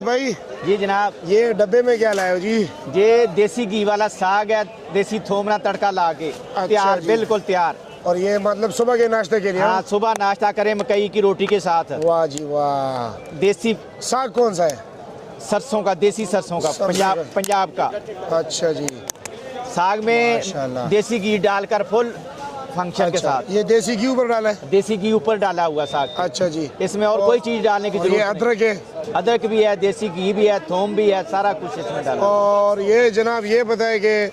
भाई जी जनाब, ये डब्बे में क्या लाए हो जी? ये देसी घी वाला साग है, देसी थोमना तड़का ला के तैयार, जी। बिल्कुल तैयार। और ये मतलब सुबह के नाश्ते के लिए? हाँ, सुबह नाश्ता करें मकई की रोटी के साथ। वाह जी वाह। देसी साग कौन सा है? सरसों का, देसी सरसों का, पंजाब का। अच्छा जी। साग में माशाल्लाह। देसी घी डालकर फुल फंक्शन के साथ। ये देसी घी ऊपर डाला है? देसी घी ऊपर डाला हुआ साग। अच्छा जी। इसमें और कोई चीज डालने की और ये जरूरत अदरक है? नहीं। अदरक भी है, देसी घी भी है, थोम भी है, सारा कुछ इसमें डाला। और ये जनाब ये बताए कि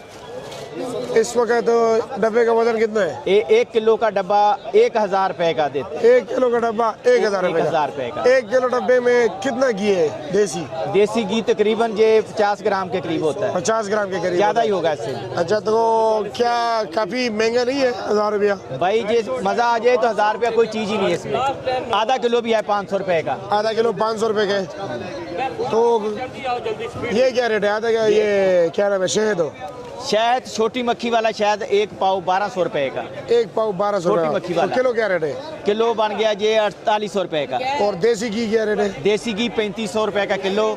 इस वक्त तो डब्बे का वजन कितना है? 1 किलो का डब्बा 1000 रुपए का देते। 1 किलो का डब्बा 1000 रुपए 1000 रुपए का। 1 किलो डब्बे में कितना घी है देसी? देसी घी तकरीबन ये 50 ग्राम के करीब होता है। 50 ग्राम के करीब? ज्यादा ही होगा इससे। अच्छा, तो क्या काफी महंगा नहीं है 1000 रुपया? भाई ये मजा आ जाए तो 1000 रुपया कोई चीज ही नहीं है इसमें। आधा किलो भी है 500 रुपए का। आधा किलो 500 रुपए का है। तो ये क्या रेट है? आधा क्या ये क्या नाम है? शहद हो? शहद छोटी मक्खी वाला शहद 1 पाव 1200 रुपए का। 1 पाव 1200 छोटी रुपया। मक्खी वाला। तो किलो क्या रेट है? किलो बन गया ये 4800 रुपए का। और देसी घी क्या रेट है? देसी घी 3500 रुपए का किलो।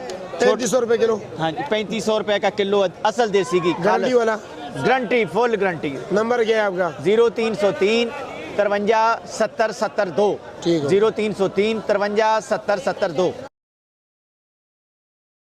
3300 रुपए किलो? हाँ जी, 3500 रुपए का किलो असल देसी घी। गारंटी वाला? Guarantee, full guarantee. नंबर क्या है आपका? 0303 53 70 70 2। ठीक है। 0303 53 70 70 2।